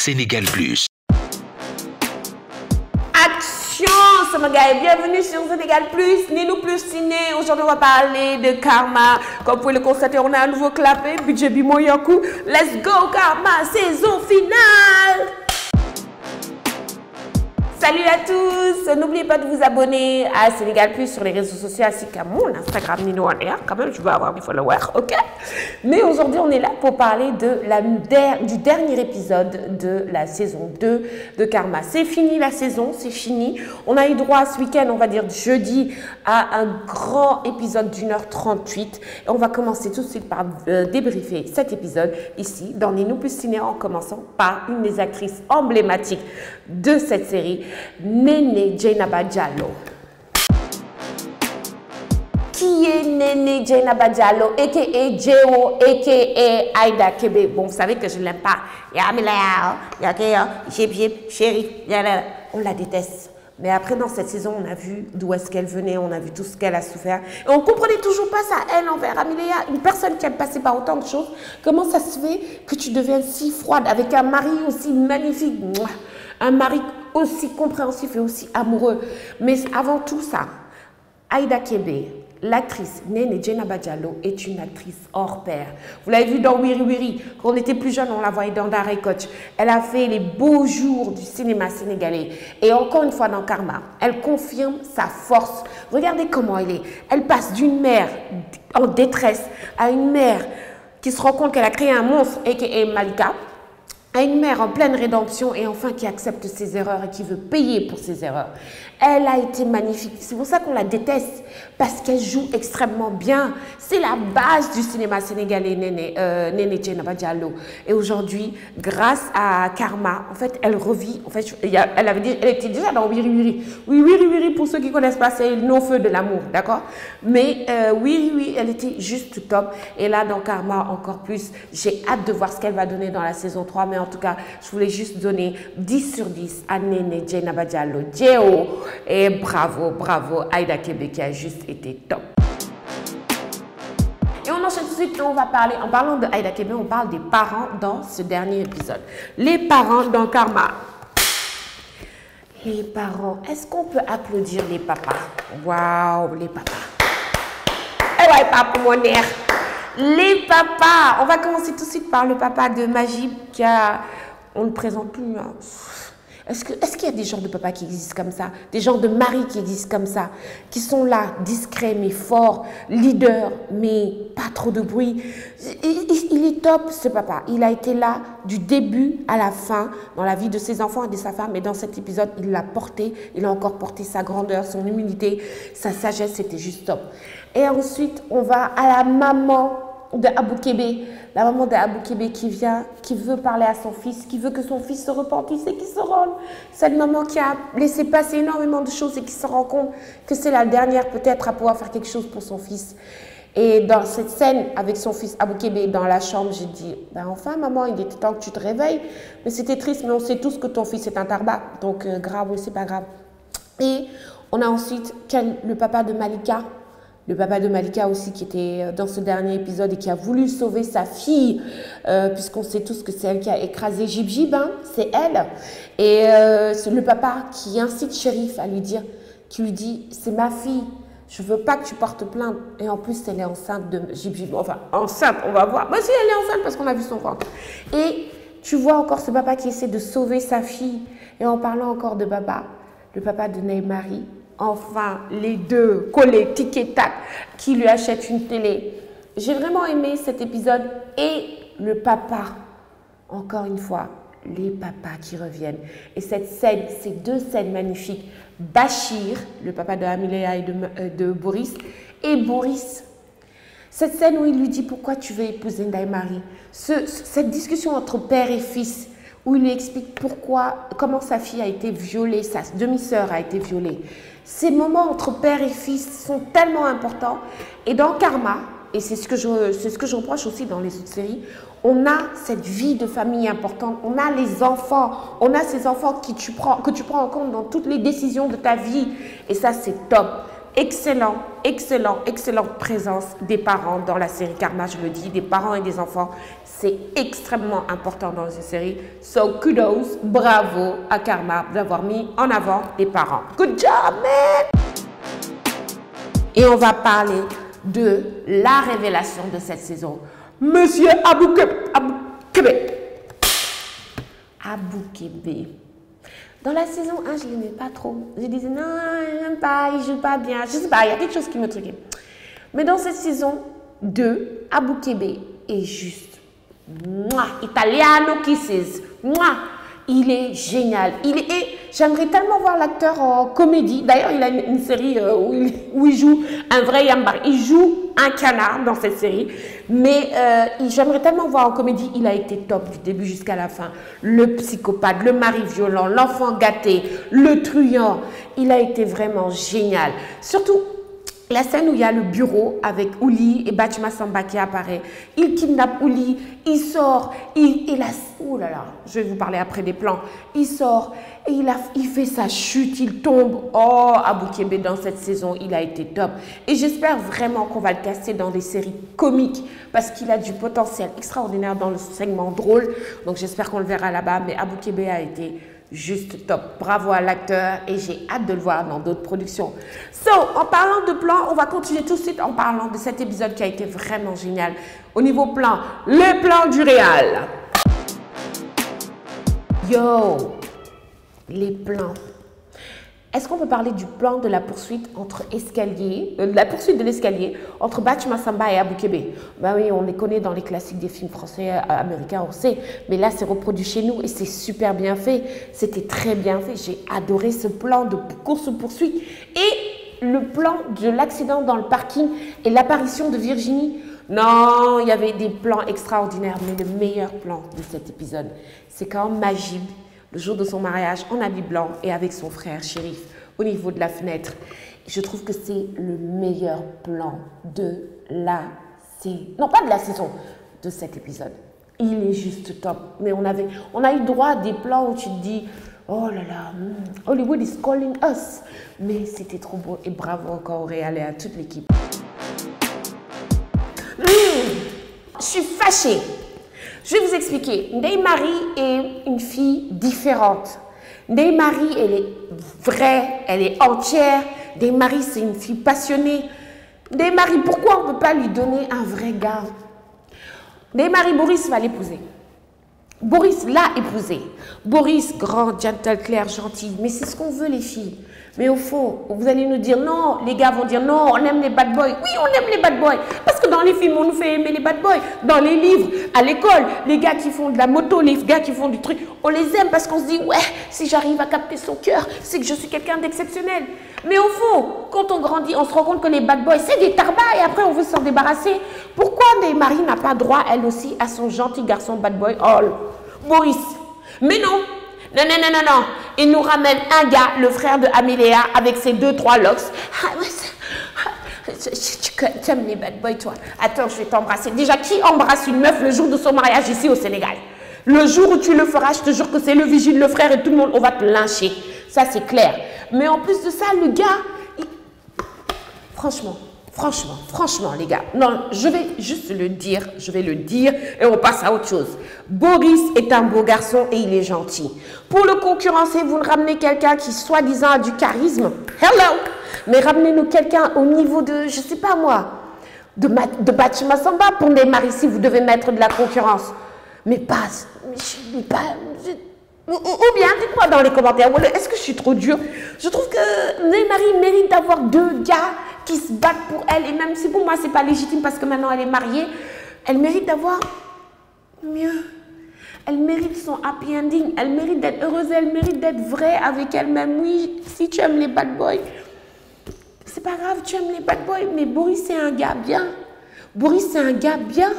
Sénégal Plus. Action, c'est mon gars et bienvenue sur Sénégal Plus, Nénou Plus Ciné. Aujourd'hui, on va parler de Karma. Comme vous pouvez le constater, on a un nouveau clapé, budget Bimoyoku. Let's go Karma, saison finale. Salut à tous, n'oubliez pas de vous abonner à Sénégal Plus sur les réseaux sociaux ainsi qu'à mon Instagram Nino Aner. Quand même, je veux avoir des followers, ok? Mais aujourd'hui, on est là pour parler du dernier épisode de la saison 2 de Karma. C'est fini la saison, c'est fini. On a eu droit ce week-end, on va dire jeudi, à un grand épisode d'1h38. Et on va commencer tout de suite par débriefer cet épisode ici, dans Nénou Plus Ciné, en commençant par une des actrices emblématiques de cette série, Néné Dieynaba Diallo. Qui est Néné Dieynaba Diallo, a.k.a. J.O., a.k.a. Aïda Kébé? Bon, vous savez que je ne l'aime pas. On la déteste. Mais après, dans cette saison, on a vu d'où est-ce qu'elle venait, on a vu tout ce qu'elle a souffert. Et on ne comprenait toujours pas sa haine envers Amiléa, une personne qui a passé par autant de choses. Comment ça se fait que tu deviennes si froide avec un mari aussi magnifique, un mari aussi compréhensif et aussi amoureux? Mais avant tout ça, Aïda Kébé, l'actrice Néné Dieynaba Diallo, est une actrice hors pair. Vous l'avez vu dans Wiri Wiri, quand on était plus jeune, on la voyait dans Daré Coach. Elle a fait les beaux jours du cinéma sénégalais. Et encore une fois dans Karma, elle confirme sa force. Regardez comment elle est. Elle passe d'une mère en détresse à une mère qui se rend compte qu'elle a créé un monstre, a.k.a. Malika, à une mère en pleine rédemption et enfin qui accepte ses erreurs et qui veut payer pour ses erreurs. Elle a été magnifique. C'est pour ça qu'on la déteste, parce qu'elle joue extrêmement bien. C'est la base du cinéma sénégalais, Néné Dieynaba Diallo. Et aujourd'hui, grâce à Karma, en fait, elle revit. En fait, elle était déjà dans Wiri Wiri. Oui, Wiri Wiri, pour ceux qui ne connaissent pas, c'est le non-feu de l'amour, d'accord? Mais oui, elle était juste top. Et là, dans Karma, encore plus. J'ai hâte de voir ce qu'elle va donner dans la saison 3. Mais en tout cas, je voulais juste donner 10 sur 10 à Néné Dieynaba Diallo. J.O. Et bravo Aïda Kébé qui a juste été top. Et on enchaîne tout de suite, on va parler, en parlant de Aïda Kébé, on parle des parents dans ce dernier épisode. Les parents dans Karma. Les parents, est-ce qu'on peut applaudir les papas? Waouh, les papas. Eh ouais, papa, mon air. Les papas, on va commencer tout de suite par le papa de Majib qui a, on ne présente plus. Hein. Est-ce qu'il y a des genres de papas qui existent comme ça? Des genres de maris qui existent comme ça? Qui sont là, discrets mais forts, leaders mais pas trop de bruit. Il est top ce papa. Il a été là du début à la fin dans la vie de ses enfants et de sa femme. Et dans cet épisode, il l'a porté. Il a encore porté sa grandeur, son humilité, sa sagesse. C'était juste top. Et ensuite, on va à la maman de Abou Kébé, la maman de Abou Kébé qui vient, qui veut parler à son fils, qui veut que son fils se repentisse et qu'il se rende. Cette maman qui a laissé passer énormément de choses et qui se rend compte que c'est la dernière peut-être à pouvoir faire quelque chose pour son fils. Et dans cette scène avec son fils Abou Kébé dans la chambre, j'ai dit, ben enfin maman, il était temps que tu te réveilles. Mais c'était triste, mais on sait tous que ton fils est un tarbat. Donc grave, oui, c'est pas grave. Et on a ensuite le papa de Malika. Le papa de Malika aussi qui était dans ce dernier épisode et qui a voulu sauver sa fille, puisqu'on sait tous que c'est elle qui a écrasé Jib, hein, c'est elle. Et c'est le papa qui incite Chérif à lui dire, qui lui dit, c'est ma fille, je veux pas que tu portes plainte. Et en plus, elle est enceinte de Jib. Enfin, enceinte, on va voir. Mais si, elle est enceinte parce qu'on a vu son ventre. Et tu vois encore ce papa qui essaie de sauver sa fille. Et en parlant encore de papa, le papa de Neymari, enfin, les deux collés, tic et tac, qui lui achètent une télé. J'ai vraiment aimé cet épisode et le papa, encore une fois, les papas qui reviennent. Et cette scène, ces deux scènes magnifiques, Bachir, le papa de Amiléa et de Boris, et Boris. Cette scène où il lui dit pourquoi tu veux épouser Neymari. Cette discussion entre père et fils, où il lui explique comment sa fille a été violée, sa demi-sœur a été violée. Ces moments entre père et fils sont tellement importants. Et dans Karma, et c'est ce que je reproche aussi dans les autres séries, on a cette vie de famille importante, on a les enfants, on a ces enfants que tu prends en compte dans toutes les décisions de ta vie. Et ça, c'est top. excellente présence des parents dans la série Karma, je le dis, des parents et des enfants. C'est extrêmement important dans une série. So, kudos, bravo à Karma d'avoir mis en avant les parents. Good job, man! Et on va parler de la révélation de cette saison. Monsieur Aboukébé. Aboukébé. Dans la saison 1, je ne l'aimais pas trop. Je disais, non, je n'aime pas, il ne joue pas bien. Je ne sais pas, il y a quelque chose qui me truquait. Mais dans cette saison 2, Aboukébé est juste, Italiano Kisses, il est génial. J'aimerais tellement voir l'acteur en comédie. D'ailleurs, il a une série où il joue un vrai Yambar. Il joue un canard dans cette série. Mais j'aimerais tellement voir en comédie. Il a été top du début jusqu'à la fin. Le psychopathe, le mari violent, l'enfant gâté, le truand. Il a été vraiment génial. Surtout la scène où il y a le bureau avec Ouli et Batchma Samba qui apparaît. Il kidnappe Ouli, il sort, oh là là, je vais vous parler après des plans. Il sort et il fait sa chute, il tombe. Oh, Aboukébé dans cette saison, il a été top. Et j'espère vraiment qu'on va le caster dans des séries comiques parce qu'il a du potentiel extraordinaire dans le segment drôle. Donc j'espère qu'on le verra là-bas. Mais Aboukébé a été juste top. Bravo à l'acteur et j'ai hâte de le voir dans d'autres productions. So, en parlant de plan, on va continuer tout de suite en parlant de cet épisode qui a été vraiment génial. Au niveau plan, les plans du réal. Yo, les plans. Est-ce qu'on peut parler du plan de la poursuite entre de l'escalier entre Batchma Samba et Aboukébé? Ben oui, on les connaît dans les classiques des films français, américains, on sait. Mais là, c'est reproduit chez nous et c'est super bien fait. C'était très bien fait. J'ai adoré ce plan de course-poursuite. Et le plan de l'accident dans le parking et l'apparition de Virginie. Non, il y avait des plans extraordinaires. Mais le meilleur plan de cet épisode, c'est quand Majib, le jour de son mariage, en habit blanc et avec son frère Chérif, au niveau de la fenêtre. Je trouve que c'est le meilleur plan de la saison. Non, pas de la saison, de cet épisode. Il est juste top. Mais on a eu droit à des plans où tu te dis, oh là là, Hollywood is calling us. Mais c'était trop beau et bravo encore au réal et à toute l'équipe. Je suis fâchée. Je vais vous expliquer. Ndeye Marie est une fille différente. Ndeye Marie, elle est vraie, elle est entière. Ndeye Marie, c'est une fille passionnée. Ndeye Marie, pourquoi on ne peut pas lui donner un vrai gars? Ndeye Marie, Boris va l'épouser. Boris l'a épousé. Boris, grand, gentle, clair, gentil. Mais c'est ce qu'on veut, les filles. Mais au fond, vous allez nous dire non, les gars vont dire non, on aime les bad boys. Oui, on aime les bad boys. Parce que dans les films, on nous fait aimer les bad boys. Dans les livres, à l'école, les gars qui font de la moto, les gars qui font du truc, on les aime parce qu'on se dit ouais, si j'arrive à capter son cœur, c'est que je suis quelqu'un d'exceptionnel. Mais au fond, quand on grandit, on se rend compte que les bad boys, c'est des tarbas et après on veut s'en débarrasser. Pourquoi Ndeye Marie n'a pas droit, elle aussi, à son gentil garçon bad boy? Oh, Boris. Mais non. Non. Il nous ramène un gars, le frère de Améléa, avec ses 2-3 locks. Tu aimes les bad boys, toi? Attends, je vais t'embrasser. Déjà, qui embrasse une meuf le jour de son mariage ici au Sénégal? Le jour où tu le feras, je te jure que c'est le vigile, le frère et tout le monde, on va te lyncher. Ça, c'est clair. Mais en plus de ça, le gars, Franchement, les gars, non, je vais juste le dire, et on passe à autre chose. Boris est un beau garçon et il est gentil. Pour le concurrencer, vous ramenez quelqu'un qui, soi-disant, a du charisme. Hello! Mais ramenez-nous quelqu'un au niveau de, je sais pas moi, de Batchma Samba. Pour Ndeye Marie, si vous devez mettre de la concurrence. Ou bien, dites-moi dans les commentaires, est-ce que je suis trop dure? Je trouve que Ndeye Marie mérite d'avoir 2 gars qui se battent pour elle. Et même si pour moi, c'est pas légitime parce que maintenant elle est mariée, elle mérite d'avoir mieux. Elle mérite son happy ending. Elle mérite d'être heureuse. Elle mérite d'être vraie avec elle-même. Oui, si tu aimes les bad boys, c'est pas grave, tu aimes les bad boys. Mais Boris, c'est un gars bien. Boris, c'est un gars bien.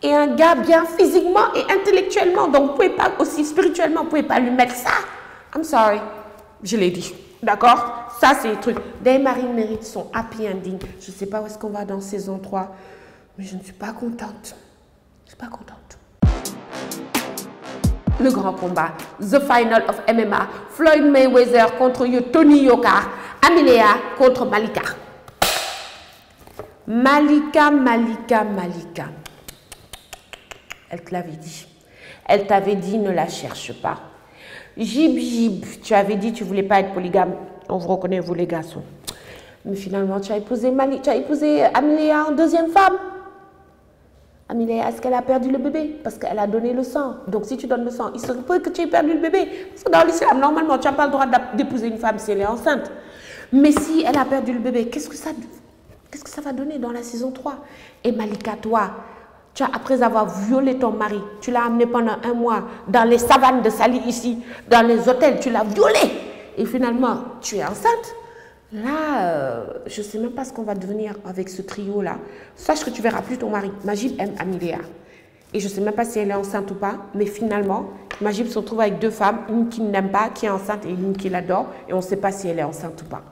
Et un gars bien physiquement et intellectuellement. Donc, vous pouvez pas, aussi spirituellement, vous pouvez pas lui mettre ça. I'm sorry. Je l'ai dit. D'accord? Ça, c'est le truc. Ndeye Marie mérite son happy ending. Je ne sais pas où est-ce qu'on va dans saison 3. Mais je ne suis pas contente. Je ne suis pas contente. le grand combat, the final of MMA, Floyd Mayweather contre Tony Yoka, Amilea contre Malika. Malika. Elle te l'avait dit. Elle t'avait dit, ne la cherche pas. Jib, tu avais dit, tu voulais pas être polygame. On vous reconnaît, vous les garçons. Mais finalement, tu as épousé Amilea en deuxième femme. Amilea, est-ce qu'elle a perdu le bébé? Parce qu'elle a donné le sang. Donc, si tu donnes le sang, il se peut que tu aies perdu le bébé. Parce que dans l'islam, normalement, tu n'as pas le droit d'épouser une femme si elle est enceinte. Mais si elle a perdu le bébé, qu'est-ce que ça va donner dans la saison 3? Et Malika, toi, après avoir violé ton mari, tu l'as amené pendant 1 mois dans les savanes de Sali ici, dans les hôtels, tu l'as violé. Et finalement, tu es enceinte. Là, je ne sais même pas ce qu'on va devenir avec ce trio-là. Sache que tu ne verras plus ton mari. Majib aime Amilea. Et je ne sais même pas si elle est enceinte ou pas. Mais finalement, Majib se retrouve avec 2 femmes. Une qui ne l'aime pas, qui est enceinte, et une qui l'adore. Et on ne sait pas si elle est enceinte ou pas.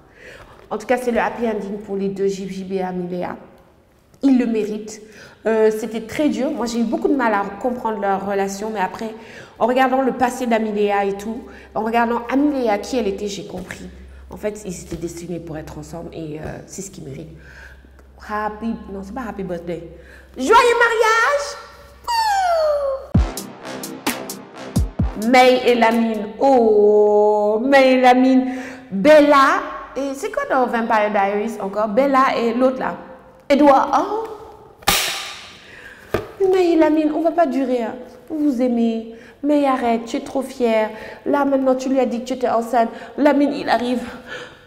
En tout cas, c'est le happy ending pour les deux, Jib et Amilea. Ils le méritent. C'était très dur. Moi, j'ai eu beaucoup de mal à comprendre leur relation. Mais après, en regardant le passé d'Amilea et tout, en regardant Amilea, qui elle était, j'ai compris. En fait, ils étaient destinés pour être ensemble et c'est ce qu'ils méritent. Non, c'est pas happy birthday. Joyeux mariage! May et Lamine. Oh, May et Lamine. Bella. Et c'est quoi dans Vampire Diaries encore? Bella et l'autre là. Edouard. Oh. May et Lamine, on va pas durer. Hein. Vous vous aimez. Mais arrête, tu es trop fière. Là, maintenant, tu lui as dit que tu étais enceinte. Lamine, il arrive.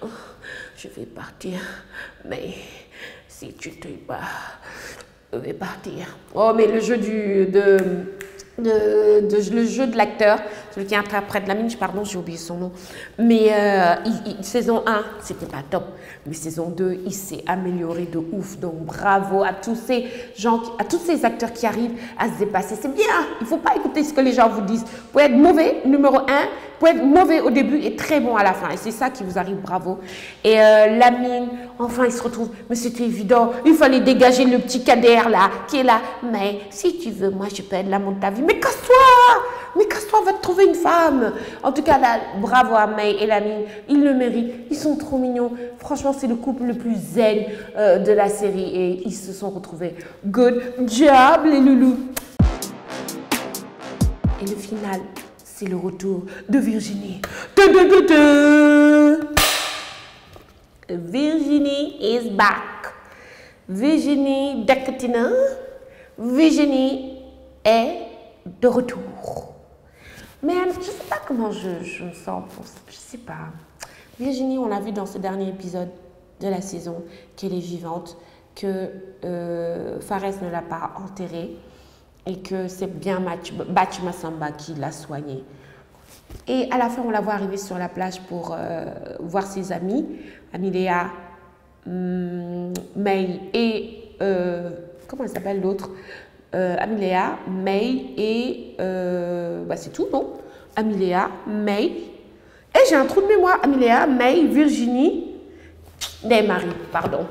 Oh, je vais partir. Mais si tu te bats, je vais partir. Oh, mais le jeu le jeu de l'acteur, celui qui interprète Lamine, pardon, j'ai oublié son nom. Mais saison 1, c'était pas top. Mais saison 2, il s'est amélioré de ouf. Donc bravo à tous ces gens, à tous ces acteurs qui arrivent à se dépasser. C'est bien, il ne faut pas écouter ce que les gens vous disent. Vous pouvez être mauvais, numéro 1, vous pouvez être mauvais au début et très bon à la fin. Et c'est ça qui vous arrive, bravo. Et Lamine, enfin, il se retrouve. Mais c'était évident, il fallait dégager le petit Kader là, qui est là. Mais si tu veux, moi, je peux être l'amour de ta vie. Mais casse-toi! Mais casse-toi, va te trouver une femme. En tout cas, là, bravo à May et Lamine. Ils le méritent. Ils sont trop mignons. Franchement, c'est le couple le plus zen de la série. Et ils se sont retrouvés. Good job, les loulous. Et le final, c'est le retour de Virginie. Virginie is back. Virginie Dakatina. Virginie est de retour. Mais je ne sais pas comment je me sens. Je ne sais pas. Virginie, on l'a vu dans ce dernier épisode de la saison qu'elle est vivante, que Fares ne l'a pas enterrée et que c'est bien Bach Massamba qui l'a soignée. Et à la fin, on la voit arriver sur la plage pour voir ses amis, Amilea, May et comment elle s'appelle l'autre? Amilea, May et c'est tout, non? Amilea, May. Et j'ai un trou de mémoire. Amilea, May, Virginie, Marie, pardon.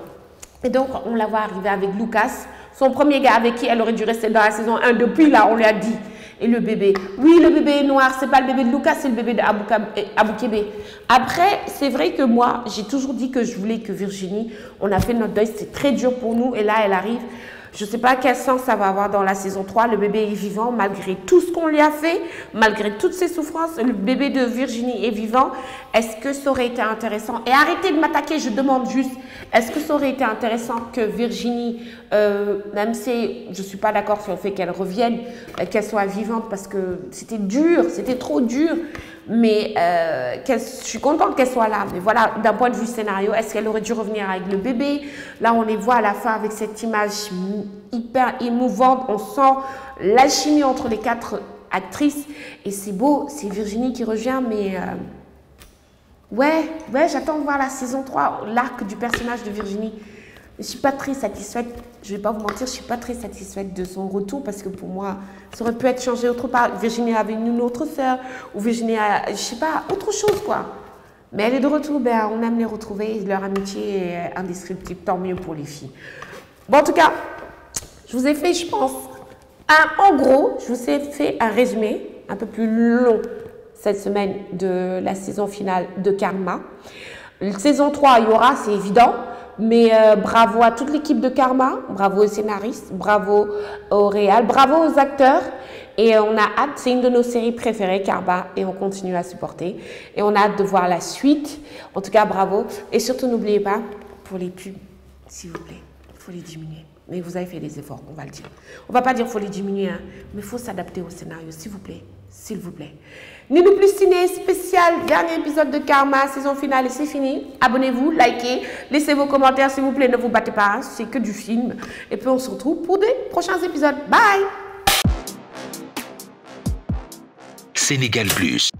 Et donc, on la voit arriver avec Lucas, son premier gars avec qui elle aurait dû rester dans la saison 1. Depuis là, on lui a dit. Et le bébé. Oui, le bébé est noir. C'est pas le bébé de Lucas, c'est le bébé d'Abou Kébé. Après, c'est vrai que moi, j'ai toujours dit que je voulais que Virginie, on a fait notre deuil. C'est très dur pour nous. Et là, elle arrive. Je ne sais pas quel sens ça va avoir dans la saison 3. Le bébé est vivant malgré tout ce qu'on lui a fait, malgré toutes ses souffrances. Le bébé de Virginie est vivant. Est-ce que ça aurait été intéressant? Et arrêtez de m'attaquer, je demande juste. Est-ce que ça aurait été intéressant que Virginie, même si je ne suis pas d'accord sur le fait qu'elle revienne, qu'elle soit vivante parce que c'était dur, c'était trop dur. Mais je suis contente qu'elle soit là. Mais voilà, d'un point de vue scénario, est-ce qu'elle aurait dû revenir avec le bébé? Là, on les voit à la fin avec cette image hyper émouvante. On sent l'alchimie entre les 4 actrices. Et c'est beau, c'est Virginie qui revient. Mais ouais, j'attends de voir la saison 3, l'arc du personnage de Virginie. Je ne suis pas très satisfaite, je ne vais pas vous mentir, je ne suis pas très satisfaite de son retour parce que pour moi, ça aurait pu être changé autre part. Virginie avait une autre sœur ou Virginie a, je ne sais pas, autre chose quoi. Mais elle est de retour, ben, on aime les retrouver, leur amitié est indescriptible, tant mieux pour les filles. Bon, en tout cas, je vous ai fait, je pense, en gros, je vous ai fait un résumé un peu plus long cette semaine de la saison finale de Karma. Saison 3, il y aura, c'est évident. Mais bravo à toute l'équipe de Karma, bravo aux scénaristes, bravo au réal, bravo aux acteurs. Et on a hâte, c'est une de nos séries préférées, Karma, et on continue à supporter. Et on a hâte de voir la suite. En tout cas, bravo. Et surtout, n'oubliez pas, pour les pubs, s'il vous plaît, il faut les diminuer. Mais vous avez fait des efforts, on va le dire. On ne va pas dire qu'il faut les diminuer, hein, mais il faut s'adapter au scénario, s'il vous plaît. S'il vous plaît. Ninou Plus Ciné spécial, dernier épisode de Karma, saison finale et c'est fini. Abonnez-vous, likez, laissez vos commentaires s'il vous plaît, ne vous battez pas, c'est que du film. Et puis on se retrouve pour des prochains épisodes. Bye! Sénégal Plus.